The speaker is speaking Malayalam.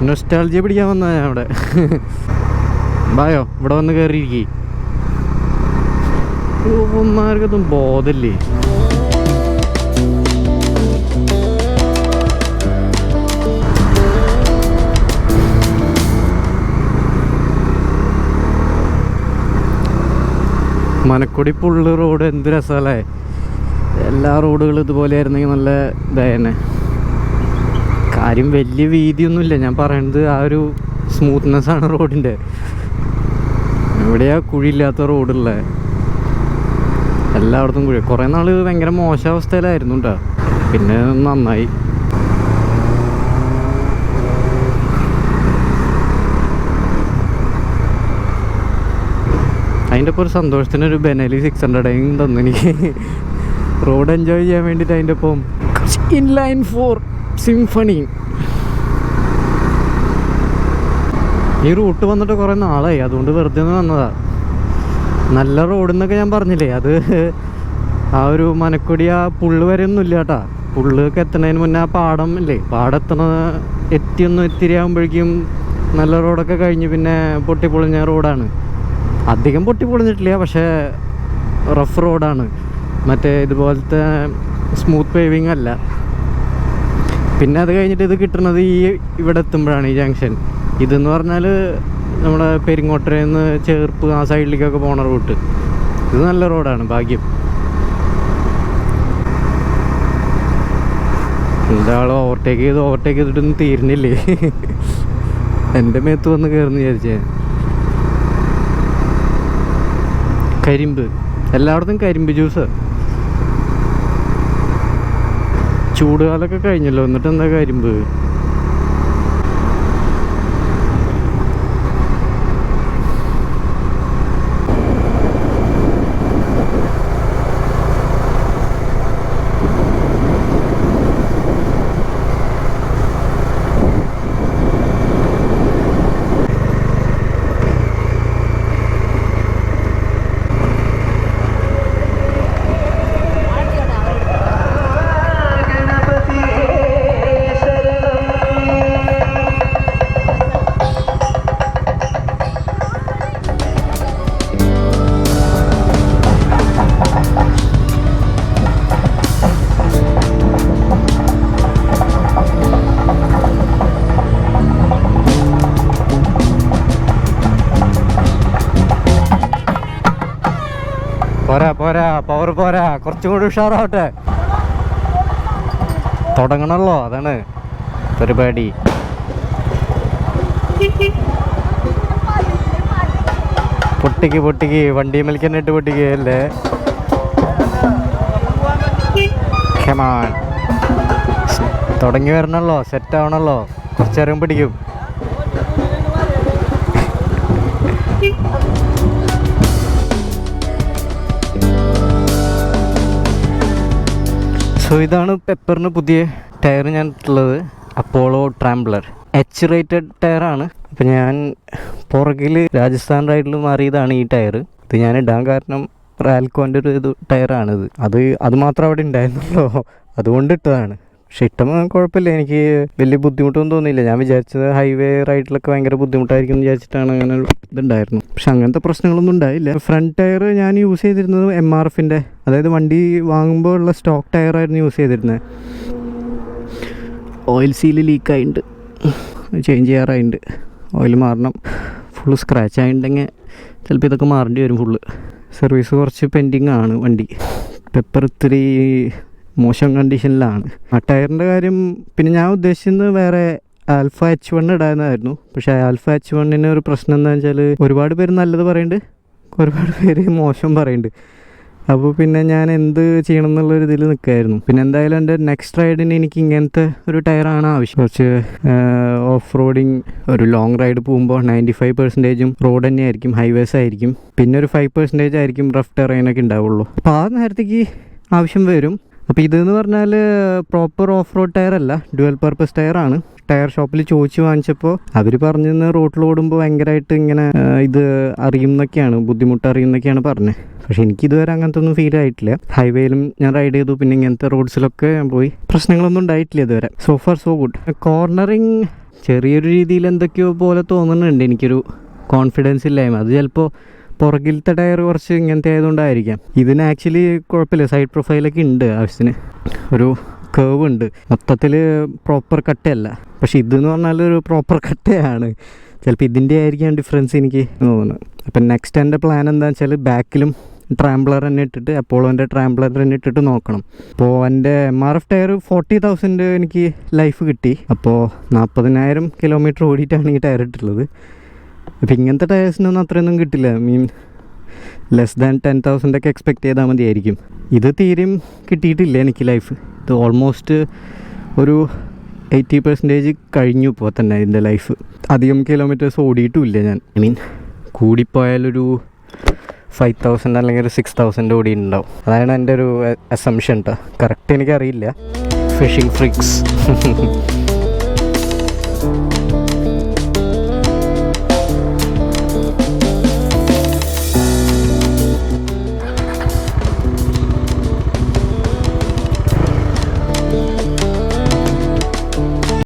നൊസ്റ്റാൾജിയ പിടിക്കാൻ വന്ന ഞാൻ അവിടെ. ബായോ ഇവിടെ വന്ന് കയറിയിരിക്കേ. ൂപ്പന്മാർക്കൊന്നും ബോധല്ലേ. മനക്കൊടി പുള്ള് റോഡ് എന്ത് രസമല്ലേ. എല്ലാ റോഡുകളും ഇതുപോലെ ആയിരുന്നെങ്കിൽ നല്ല ഇതായിരുന്നെ. കാര്യം വലിയ വീതിയൊന്നുമില്ല, ഞാൻ പറയണത് ആ ഒരു സ്മൂത്ത്നെസ്സാണ് റോഡിൻ്റെ. എവിടെയാ കുഴിയില്ലാത്ത റോഡുള്ളത്? എല്ലായിടത്തും കുഴി. കുറേ നാൾ ഭയങ്കര മോശാവസ്ഥയിലായിരുന്നു കേട്ടോ, പിന്നെ നന്നായി. അതിൻ്റെ ഒപ്പം ഒരു സന്തോഷത്തിനൊരു ബെനലി 600 തന്നെനിക്ക്. റോഡ് എൻജോയ് ചെയ്യാൻ വേണ്ടിയിട്ട് അതിൻ്റെ ഒപ്പം ഇൻലൈൻ 4 സിംഫണി. ഈ റൂട്ട് വന്നിട്ട് കുറേ നാളായി, അതുകൊണ്ട് വെറുതെ ഒന്ന് വന്നതാ. നല്ല റോഡെന്നൊക്കെ ഞാൻ പറഞ്ഞില്ലേ, അത് ആ ഒരു മനക്കൊടി ആ പുള്ള് വരെ ഒന്നും ഇല്ല കേട്ടാ. പുള്ളൊക്കെ എത്തുന്നതിന് മുന്നേ ആ പാടം ഇല്ലേ, പാടം എത്തിരിയാകുമ്പോഴേക്കും നല്ല റോഡൊക്കെ കഴിഞ്ഞ് പിന്നെ പൊട്ടിപ്പൊളിഞ്ഞ റോഡാണ്. അധികം പൊട്ടിപ്പൊളിഞ്ഞിട്ടില്ല, പക്ഷേ റഫ് റോഡാണ്. മറ്റേ ഇതുപോലത്തെ സ്മൂത്ത് പേവിങ് അല്ല. പിന്നെ അത് കഴിഞ്ഞിട്ട് ഇത് കിട്ടുന്നത് ഇവിടെ എത്തുമ്പോഴാണ്, ഈ ജംഗ്ഷൻ. ഇതെന്ന് പറഞ്ഞാൽ നമ്മുടെ പെരിങ്ങോട്ടരയിൽ നിന്ന് ചേർപ്പ് ആ സൈഡിലേക്കൊക്കെ പോണ റൂട്ട്. ഇത് നല്ല റോഡാണ്, ഭാഗ്യം. എന്താളും ഓവർടേക്ക് ചെയ്തിട്ടൊന്നും തീരുന്നില്ലേ. എൻ്റെ മേത്ത് വന്ന് കയറുന്നു വിചാരിച്ചേ. കരിമ്പ് എല്ലായിടത്തും കരിമ്പ് ജ്യൂസ്. ചൂടുകാലമൊക്കെ കഴിഞ്ഞല്ലോ, എന്നിട്ട് എന്താ കരിമ്പ്. പോരാ പവർ പോരാ, കുറച്ചും കൂടി ഉഷാറാവട്ടെ. തുടങ്ങണല്ലോ, അതാണ് പരിപാടി. പൊട്ടിക്ക് വണ്ടി മേൽക്കന്നിട്ട് പൊട്ടിക്കല്ലേ. തുടങ്ങി വരണല്ലോ, സെറ്റ് ആവണല്ലോ, കുറച്ചേരം പിടിക്കും. സോ ഇതാണ് പെപ്പറിന് പുതിയ ടയർ ഞാൻ ഇട്ടുള്ളത്, അപ്പോളോ ട്രാംബ്ലർ എച്ച് റേറ്റഡ് ടയറാണ്. അപ്പം ഞാൻ പുറകിൽ രാജസ്ഥാൻ റൈഡിൽ മാറിയതാണ് ഈ ടയർ. ഇത് ഞാൻ ഇടാൻ കാരണം റാൽക്കോൻ്റെ ഒരു ടയറാണിത്. അത് മാത്രം അവിടെ ഉണ്ടായിരുന്നല്ലോ, അതുകൊണ്ട് ഇട്ടതാണ്. പക്ഷെ ഇട്ടപ്പോൾ കുഴപ്പമില്ല, എനിക്ക് വലിയ ബുദ്ധിമുട്ടൊന്നും തോന്നിയില്ല. ഞാൻ വിചാരിച്ചത് ഹൈവേ റൈഡിലൊക്കെ ഭയങ്കര ബുദ്ധിമുട്ടായിരിക്കും എന്ന് വിചാരിച്ചിട്ടാണ് അങ്ങനെ ഇതുണ്ടായിരുന്നു. പക്ഷെ അങ്ങനത്തെ പ്രശ്നങ്ങളൊന്നും ഉണ്ടായില്ല. ഫ്രണ്ട് ടയർ ഞാൻ യൂസ് ചെയ്തിരുന്നത് MRFൻ്റെ, അതായത് വണ്ടി വാങ്ങുമ്പോൾ ഉള്ള സ്റ്റോക്ക് ടയറായിരുന്നു യൂസ് ചെയ്തിരുന്നത്. ഓയിൽ സീല് ലീക്കായിട്ടുണ്ട്, ചേഞ്ച് ചെയ്യാറായിട്ടുണ്ട്. ഓയിൽ മാറണം. ഫുള്ള് സ്ക്രാച്ച് ആയിട്ടുണ്ടെങ്കിൽ ചിലപ്പോൾ ഇതൊക്കെ മാറേണ്ടി വരും. ഫുള്ള് സർവീസ് കുറച്ച് പെൻഡിങ് ആണ് വണ്ടി. പെപ്പർ ഇത്തിരി മോശം കണ്ടീഷനിലാണ്. ആ ടയറിൻ്റെ കാര്യം പിന്നെ ഞാൻ ഉദ്ദേശിക്കുന്നത് വേറെ ആൽഫ H1 ഇടാനായിരുന്നു. പക്ഷേ ആൽഫ H1 ഒരു പ്രശ്നം എന്താണെന്ന് വെച്ചാൽ ഒരുപാട് പേര് നല്ലത് പറയുന്നുണ്ട്, ഒരുപാട് പേര് മോശം പറയുന്നുണ്ട്. അപ്പോൾ പിന്നെ ഞാൻ എന്ത് ചെയ്യണം എന്നുള്ളൊരു ഇതിൽ നിൽക്കുമായിരുന്നു. പിന്നെ എന്തായാലും എൻ്റെ നെക്സ്റ്റ് റൈഡിന് എനിക്ക് ഇങ്ങനത്തെ ഒരു ടയറാണ് ആവശ്യം. കുറച്ച് ഓഫ് റോഡിങ്, ഒരു ലോങ് റൈഡ് പോകുമ്പോൾ 95% റോഡ് തന്നെയായിരിക്കും, ഹൈവേസ് ആയിരിക്കും. പിന്നെ ഒരു 5% ആയിരിക്കും റഫ് ടെറൈനൊക്കെ ഉണ്ടാവുള്ളൂ. അപ്പോൾ ആ നേരത്തേക്ക് ആവശ്യം വരും. അപ്പോൾ ഇതെന്ന് പറഞ്ഞാൽ പ്രോപ്പർ ഓഫ് റോഡ് ടയർ അല്ല, ഡ്യുവൽ പർപ്പസ് ടയറാണ്. ടയർ ഷോപ്പിൽ ചോദിച്ച് വാങ്ങിച്ചപ്പോൾ അവർ പറഞ്ഞിരുന്നത് റോട്ടിൽ ഓടുമ്പോൾ ഭയങ്കരമായിട്ട് ഇങ്ങനെ ഇത് അറിയുന്നൊക്കെയാണ്, ബുദ്ധിമുട്ട് അറിയുന്നൊക്കെയാണ് പറഞ്ഞത്. പക്ഷേ എനിക്കിതുവരെ അങ്ങനത്തെ ഒന്നും ഫീൽ ആയിട്ടില്ല. ഹൈവേയിലും ഞാൻ റൈഡ് ചെയ്തു, പിന്നെ ഇങ്ങനത്തെ റോഡ്സിലൊക്കെ ഞാൻ പോയി, പ്രശ്നങ്ങളൊന്നും ഉണ്ടായിട്ടില്ല ഇതുവരെ. So far so good. Cornering ചെറിയൊരു രീതിയിൽ എന്തൊക്കെയോ പോലെ തോന്നുന്നുണ്ട് എനിക്കൊരു കോൺഫിഡൻസ് ഇല്ലായ്മ. അത് ചിലപ്പോൾ പുറകിലത്തെ ടയർ കുറച്ച് ഇങ്ങനത്തെ ആയതുകൊണ്ടായിരിക്കാം. ഇതിന് ആക്ച്വലി കുഴപ്പമില്ല, സൈഡ് പ്രൊഫൈലൊക്കെ ഉണ്ട്, ആവശ്യത്തിന് ഒരു കേവ് ഉണ്ട്, മൊത്തത്തിൽ പ്രോപ്പർ കട്ടയല്ല. പക്ഷെ ഇതെന്ന് പറഞ്ഞാൽ ഒരു പ്രോപ്പർ കട്ടയാണ്. ചിലപ്പോൾ ഇതിൻ്റെ ആയിരിക്കാം ഡിഫറൻസ് എനിക്ക് തോന്നുന്നത്. അപ്പം നെക്സ്റ്റ് എൻ്റെ പ്ലാൻ എന്താണെന്ന് വെച്ചാൽ ബാക്കിലും ട്രാംബ്ലർ തന്നെ ഇട്ടിട്ട്, അപ്പോളോൻ്റെ ട്രാംബ്ലർ തന്നെ ഇട്ടിട്ട് നോക്കണം. അപ്പോൾ എൻ്റെ MRF ടയർ 40,000 എനിക്ക് ലൈഫ് കിട്ടി. അപ്പോൾ 40,000 കിലോമീറ്റർ ഓടിയിട്ടാണ് ഈ ടയർ ഇട്ടുള്ളത്. അപ്പോൾ ഇങ്ങനത്തെ ടയേഴ്സിനൊന്നും അത്രയൊന്നും കിട്ടില്ല. ലെസ് ദാൻ 10,000 ഒക്കെ എക്സ്പെക്റ്റ് ചെയ്താൽ മതിയായിരിക്കും. ഇത് തീരെയും കിട്ടിയിട്ടില്ല എനിക്ക് ലൈഫ്. ഇത് ഓൾമോസ്റ്റ് ഒരു 80% കഴിഞ്ഞു ഇപ്പോൾ തന്നെ ഇതിൻ്റെ ലൈഫ്. അധികം കിലോമീറ്റേഴ്സ് ഓടിയിട്ടുമില്ല ഞാൻ. കൂടിപ്പോയാലൊരു 5,000 അല്ലെങ്കിൽ ഒരു 6,000 ഓടി ഉണ്ടാവും. അതാണ് എൻ്റെ ഒരു അസംഷൻ കേട്ടോ. കറക്റ്റ് എനിക്കറിയില്ല. Fishing freaks.